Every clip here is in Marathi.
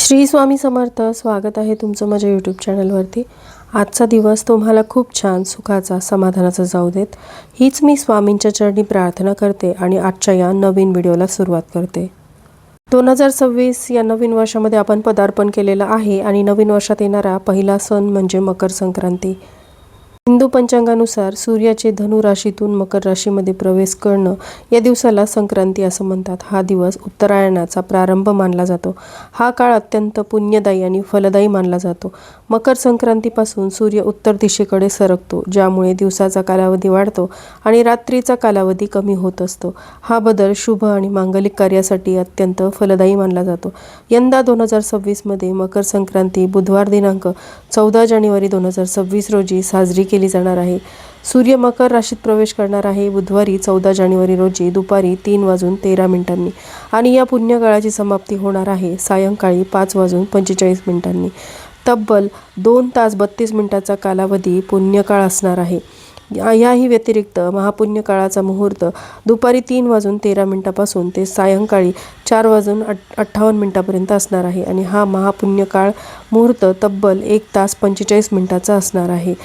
श्री स्वामी समर्थ। स्वागत आहे तुमचं माझ्या यूट्यूब चॅनलवरती। आजचा दिवस तुम्हाला खूप छान सुखाचा समाधानाचा जाऊ देत, हीच मी स्वामींच्या चरणी प्रार्थना करते आणि आजच्या या नवीन व्हिडिओला सुरुवात करते। 2026 या नवीन वर्षामध्ये आपण पदार्पण केलेलं आहे आणि नवीन वर्षात येणारा पहिला सण म्हणजे मकर संक्रांती। हिंदू पंचांगानुसार सूर्याचे धनु राशीतून मकर राशीमध्ये प्रवेश करणं या दिवसाला संक्रांती असं म्हणतात। हा दिवस उत्तरायणाचा प्रारंभ मानला जातो। हा काळ अत्यंत पुण्यदायी आणि फलदायी मानला जातो। मकर संक्रांतीपासून सूर्य उत्तर दिशेकडे सरकतो, ज्यामुळे दिवसाचा कालावधी वाढतो आणि रात्रीचा कालावधी कमी होत असतो। हा बदल शुभ आणि मांगलिक कार्यासाठी अत्यंत फलदायी मानला जातो। यंदा 2026 मध्ये मकर संक्रांती बुधवार दिनांक 14 जानेवारी 2026 रोजी साजरी केली जाणार आहे। सूर्य मकर राशीत प्रवेश करणार आहे बुधवारी 14 जानेवारी रोजी दुपारी 3:13 आणि या पुण्यकाळाची समाप्ती होणार आहे सायंकाळी 5:45 तब्बल 2 तास 32 मिनिटाचा कालावधी पुण्यकाळ असणार आहे। याही व्यतिरिक्त महापुण्य काळाचा मुहूर्त दुपारी 3:13 ते सायंकाळी 4:58 असणार आहे आणि हा महापुण्य काळ मुहूर्त तब्बल 1 तास 45 मिनिटाचा असणार आहे।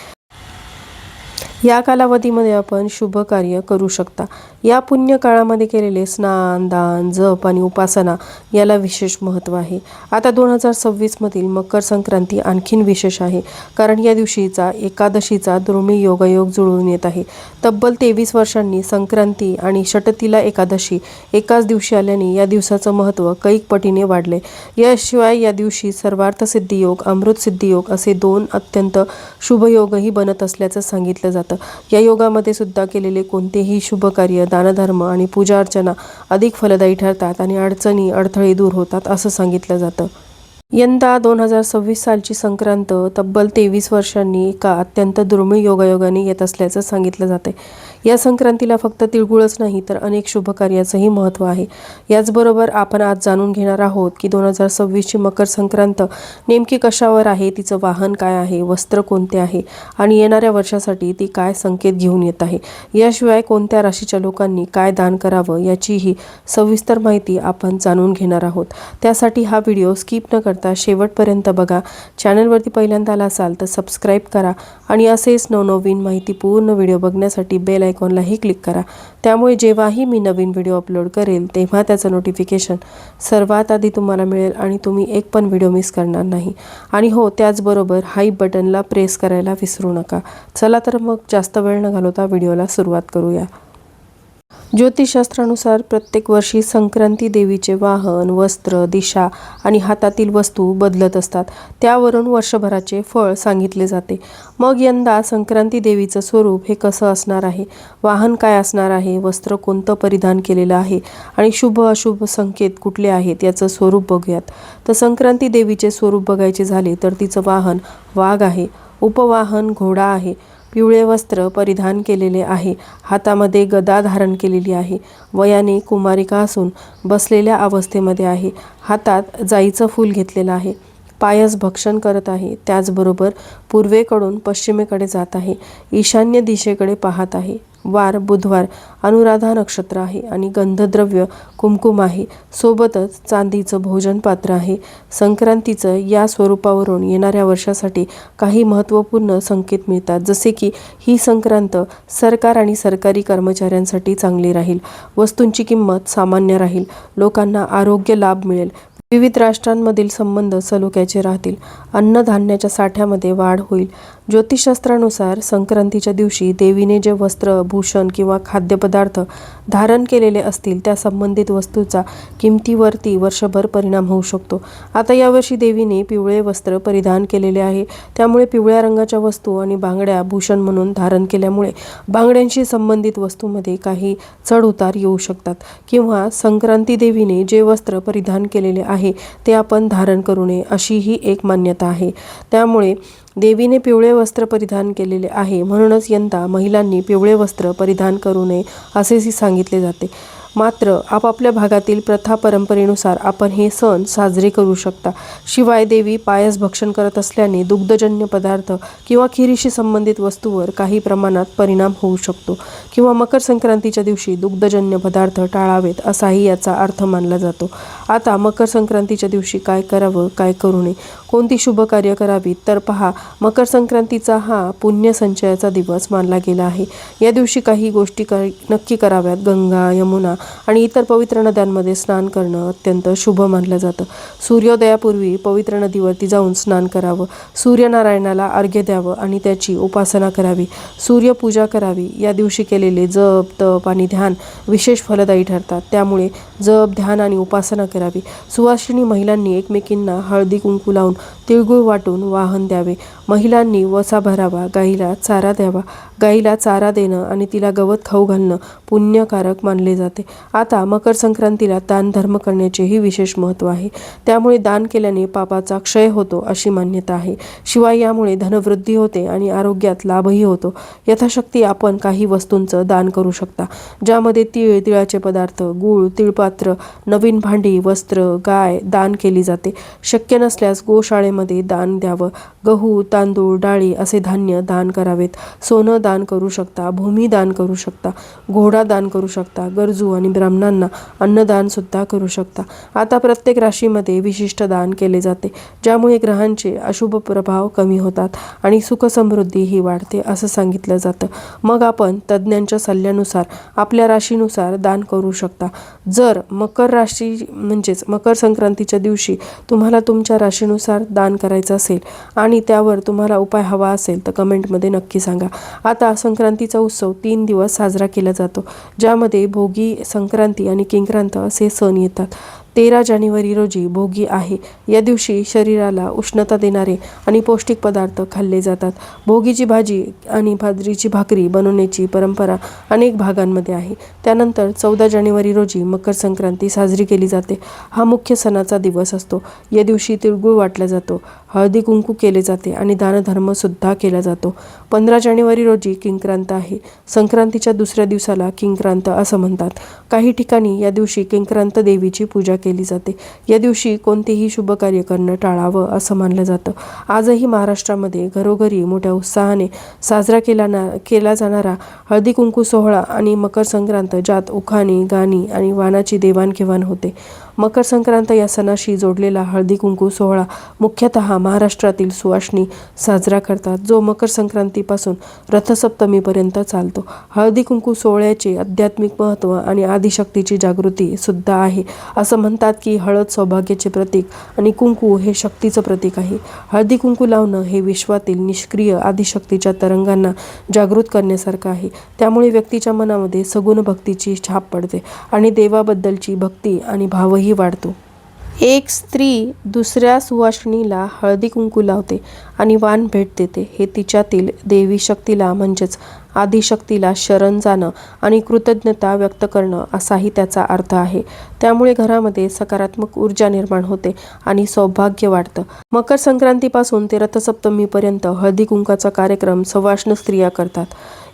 या कालावधीमध्ये आपण शुभ कार्य करू शकता। या पुण्य काळामध्ये केलेले स्नान, दान, जप आणि उपासना याला विशेष महत्त्व आहे। आता 2026 मधील मकर संक्रांती आणखीन विशेष आहे, कारण या दिवशीचा एकादशीचा दुर्मिळ योगायोग जुळून येत आहे। तब्बल 23 वर्षांनी संक्रांती आणि षटतिला एकादशी एकाच दिवशी आल्याने या दिवसाचं महत्त्व कैक पटीने वाढले। याशिवाय या दिवशी सर्वार्थ सिद्धी योग, अमृत सिद्धी योग असे 2 अत्यंत शुभ योगही बनत असल्याचं सांगितलं जातं। या योगामध्ये सुद्धा केलेले कोणतेही शुभ कार्य, दानधर्म आणि पूजा अर्चना अधिक फलदायी ठरतात आणि अडचणी अडथळे दूर होतात असं सांगितलं जातं। यंदा 2026 सालची संक्रांत तब्बल 23 वर्षांनी एका अत्यंत दुर्मिळ योगायोगाने येत असल्याचं सांगितलं जाते। या संक्रांतीला फक्त तिळगुळच नाही तर अनेक शुभ कार्याचंही महत्त्व आहे। याचबरोबर आपण आज जाणून घेणार आहोत की 2026 ची मकर संक्रांत नेमकी कशावर आहे, तिचं वाहन काय आहे, वस्त्र कोणते आहे आणि येणाऱ्या वर्षासाठी ती काय संकेत घेऊन येत आहे। याशिवाय कोणत्या राशीच्या लोकांनी काय दान करावं याचीही सविस्तर माहिती आपण जाणून घेणार आहोत। त्यासाठी हा व्हिडिओ स्किप न करता शेवटपर्यंत बघा। चॅनलवरती पहिल्यांदा आला असाल तर सबस्क्राईब करा आणि असेच नवनवीन माहितीपूर्ण व्हिडिओ बघण्यासाठी बेल आयकॉनलाही क्लिक करा। त्यामुळे जेव्हाही मी नवीन व्हिडिओ अपलोड करेल तेव्हा त्याचं नोटिफिकेशन सर्वात आधी तुम्हाला मिळेल आणि तुम्ही एक पण व्हिडिओ मिस करणार नाही। आणि हो, त्याचबरोबर हाईप बटनला प्रेस करायला विसरू नका। चला तर मग जास्त वेळ न घालवता व्हिडिओला सुरुवात करूया। ज्योतिषशास्त्रानुसार प्रत्येक वर्षी संक्रांती देवीचे वाहन, वस्त्र, दिशा आणि हातातील वस्तू बदलत असतात। त्यावरून वर्षभराचे फळ सांगितले जाते। मग यंदा संक्रांती देवीचं स्वरूप हे कसं असणार आहे, वाहन काय असणार आहे, वस्त्र कोणतं परिधान केलेलं आहे आणि शुभ अशुभ संकेत कुठले आहेत याचं स्वरूप बघूयात। तर संक्रांती देवीचे स्वरूप बघायचे झाले तर तिचं वाहन वाघ आहे, उपवाहन घोडा आहे, पिवळे वस्त्र परिधान केलेले आहे, हातामध्ये गदा धारण केलेली आहे, वयाने कुमारिका असून बसलेल्या अवस्थेमध्ये आहे, हातात जाईचं फूल घेतलेलं आहे, पायस भक्षण करत आहे, त्याचबरोबर पूर्वेकडून पश्चिमेकडे जात आहे, ईशान्य दिशेकडे पाहत आहे, वार बुधवार, अनुराधा नक्षत्र आहे आणि गंधद्रव्य कुमकुम आहे, सोबतच चांदीचं भोजन पात्र आहे। संक्रांतीचं या स्वरूपावरून येणाऱ्या वर्षासाठी काही महत्त्वपूर्ण संकेत मिळतात, जसे की ही संक्रांत सरकार आणि सरकारी कर्मचाऱ्यांसाठी चांगली राहील, वस्तूंची किंमत सामान्य राहील, लोकांना आरोग्य लाभ मिळेल, विविध राष्ट्रांमधील संबंध सलोख्याचे राहतील, अन्नधान्याच्या साठ्यामध्ये वाढ होईल। ज्योतिषशास्त्रानुसार संक्रांतीच्या दिवशी देवीने जे वस्त्र, भूषण किंवा खाद्यपदार्थ धारण केलेले असतील त्या संबंधित वस्तूचा किमतीवरती वर्षभर परिणाम होऊ शकतो। आता यावर्षी देवीने पिवळे वस्त्र परिधान केलेले आहे, त्यामुळे पिवळ्या रंगाच्या वस्तू आणि बांगड्या भूषण म्हणून धारण केल्यामुळे बांगड्यांशी संबंधित वस्तूमध्ये काही चढ उतार येऊ शकतात, किंवा संक्रांती देवीने जे वस्त्र परिधान केलेले आहे ते आपण धारण करू नये अशीही एक मान्यता आहे। त्यामुळे देवीने पिवळे वस्त्र परिधान केलेले आहे, म्हणूनच यंदा महिलांनी पिवळे वस्त्र परिधान करू नये असेही सांगितले जाते। मात्र आपापल्या भागातील प्रथा परंपरेनुसार आपण हे सण साजरे करू शकता. शिवाय देवी पायस भक्षण करत असल्याने दुग्धजन्य पदार्थ किंवा खिरीशी संबंधित वस्तूवर काही प्रमाणात परिणाम होऊ शकतो किंवा मकर संक्रांतीच्या दिवशी दुग्धजन्य पदार्थ टाळावेत असाही याचा अर्थ मानला जातो. आता मकर संक्रांतीच्या दिवशी काय करावं, काय करू नये, कोणती शुभ कार्य करावीत, तर पहा, मकर संक्रांतीचा हा पुण्य संचयाचा दिवस मानला गेला आहे. या दिवशी काही गोष्टी नक्की कराव्यात. गंगा, यमुना आणि इतर पवित्र नद्यांमध्ये स्नान करणं अत्यंत शुभ मानलं जातं. सूर्योदयापूर्वी पवित्र नदीवरती जाऊन स्नान करावं, सूर्यनारायणाला अर्घ्य द्यावं आणि त्याची उपासना करावी, सूर्यपूजा करावी. या दिवशी केलेले जप, तप आणि ध्यान विशेष फलदायी ठरतात. त्यामुळे जप, ध्यान आणि उपासना करावी. सुवासिनी महिलांनी एकमेकींना हळदी कुंकू लावून तिळगुळ वाटून वाहन द्यावे. महिलांनी वसा भरावा, गाईला चारा द्यावा. गाईला चारा देणं आणि तिला गवत खाऊ घालणं पुण्यकारक मानले जाते. आता मकर संक्रांतीला दान धर्म करण्याचेही विशेष महत्त्व आहे. त्यामुळे दान केल्याने पापाचा क्षय होतो अशी मान्यता आहे. शिवाय यामुळे धनवृद्धी होते आणि आरोग्यात लाभही होतो. यथाशक्ती आपण काही वस्तूंचं दान करू शकता, ज्यामध्ये तीळ, तिळाचे पदार्थ, गूळ, तिळपात्र, नवीन भांडी, वस्त्र, गाय दान केली जाते. शक्य नसल्यास गोशाळेमध्ये दान द्यावं. गहू, तांदूळ, डाळी असे धान्य दान करावेत. सोनं दान करू शकता, भूमी दान करू शकता, घोडा दान करू शकता, गरजू आणि ब्राह्मणांना अन्नदान सुद्धा करू शकता. आता प्रत्येक राशीमध्ये विशिष्ट दान केले जाते, ज्यामुळे ग्रहांचे अशुभ प्रभाव कमी होतात आणि सुखसमृद्धीही वाढते असं सांगितलं जातं. मग आपण तज्ज्ञांच्या सल्ल्यानुसार आपल्या राशीनुसार दान करू शकता. जर मकर राशी म्हणजेच मकर संक्रांतीच्या दिवशी तुम्हाला तुमच्या राशीनुसार दान करायचं असेल आणि त्यावर तुम्हाला उपाय हवा असेल तर कमेंटमध्ये नक्की सांगा. आता संक्रांतीचा उत्सव 3 दिवस साजरा केला जातो, ज्यामध्ये भोगी, संक्रांती आणि किंक्रांत असे सण येतात. 13 जानेवारी रोजी भोगी आहे. या दिवशी शरीराला उष्णता देणारे आणि पौष्टिक पदार्थ खाल्ले जातात. भोगीची भाजी आणि बाजरीची भाकरी बनवण्याची परंपरा अनेक भागांमध्ये आहे. त्यानंतर 14 जानेवारी रोजी मकर संक्रांती साजरी केली जाते. हा मुख्य सणाचा दिवस असतो. या दिवशी तिळगुळ वाटला जातो, हळदी कुंकू केले जाते आणि दानधर्मसुद्धा केला जातो. 15 जानेवारी रोजी किंक्रांत आहे. संक्रांतीच्या दुसऱ्या दिवसाला किंक्रांत असं म्हणतात. काही ठिकाणी या दिवशी किंक्रांत देवीची पूजा केली जाते. या दिवशी कोणतेही शुभ कार्य करणं टाळावं असं मानलं जातं. आजही महाराष्ट्रामध्ये घरोघरी मोठ्या उत्साहाने साजरा केला जाणारा हळदी कुंकू सोहळा आणि मकर संक्रांत, ज्यात उखाणे, गाणी आणि वाणाची देवाणघेवाण होते. मकर संक्रांत या सणाशी जोडलेला हळदी कुंकू सोहळा मुख्यतः महाराष्ट्रातील सुवासिनी साजरा करतात, जो मकर संक्रांतीपासून रथसप्तमीपर्यंत चालतो. हळदी कुंकू सोहळ्याचे आध्यात्मिक महत्त्व आणि आदिशक्तीची जागृती सुद्धा आहे. असं म्हणतात की हळद सौभाग्याचे प्रतीक आणि कुंकू हे शक्तीचं प्रतीक आहे. हळदी कुंकू लावणं हे विश्वातील निष्क्रिय आदिशक्तीच्या तरंगांना जागृत करण्यासारखं आहे. त्यामुळे व्यक्तीच्या मनामध्ये सगुण भक्तीची छाप पडते आणि देवाबद्दलची भक्ती आणि भावही वाढतो. एक स्त्री दुसऱ्या सुवासिनीला हळदी कुंकू लावते आणि वाण भेट देते. हे तिच्यातील देवी शक्तीला म्हणजेच आदिशक्तीला शरण जाणं आणि कृतज्ञता व्यक्त करणं असाही त्याचा अर्थ आहे. त्यामुळे घरामध्ये सकारात्मक ऊर्जा निर्माण होते आणि सौभाग्य वाढतं. मकर संक्रांतीपासून ते रथसप्तमीपर्यंत हळदी कुंकाचा कार्यक्रम सवाष्ण स्त्रिया करतात.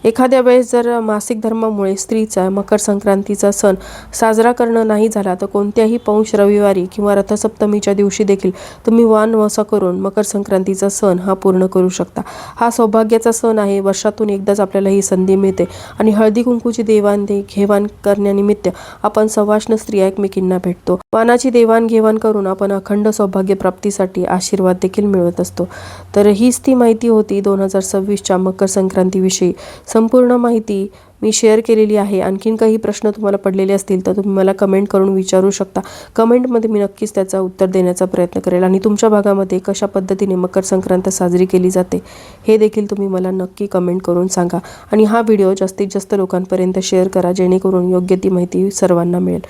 एखाद्या वेळेस जर मासिक धर्मामुळे स्त्रीचा मकर संक्रांतीचा सण साजरा करणं नाही झाला तर कोणत्याही पौष रविवारी किंवा रथसप्तमीच्या दिवशी देखील तुम्ही वाण वसा करून मकर संक्रांतीचा सण हा पूर्ण करू शकता. हा सौभाग्याचा सण आहे. वर्षातून एकदाच आपल्याला ही संधी मिळते आणि हळदी कुंकूची देवाणघेवाण करण्यानिमित्त आपण सवाष्ण स्त्रिया एकमेकींना भेटतो. वाणाची देवाणघेवाण करून आपण अखंड सौभाग्य प्राप्तीसाठी आशीर्वाद देखील मिळवत असतो. तर हीच ती माहिती होती 2026च्या मकर संक्रांतीविषयी. संपूर्ण माहिती मी शेअर केलेली आहे. आणखीन काही प्रश्न तुम्हाला पडलेले असतील तर तुम्ही मला कमेंट करून विचारू शकता. कमेंटमध्ये मी नक्कीच त्याचा उत्तर देण्याचा प्रयत्न करेल आणि तुमच्या भागामध्ये कशा पद्धतीने मकर संक्रांत साजरी केली जाते हे देखील तुम्ही मला नक्की कमेंट करून सांगा. आणि हा व्हिडिओ जास्तीत जास्त लोकांपर्यंत शेअर करा, जेणेकरून योग्य ती माहिती सर्वांना मिळेल.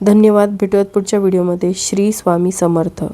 धन्यवाद. भेटूयात पुढच्या व्हिडिओमध्ये. श्री स्वामी समर्थ.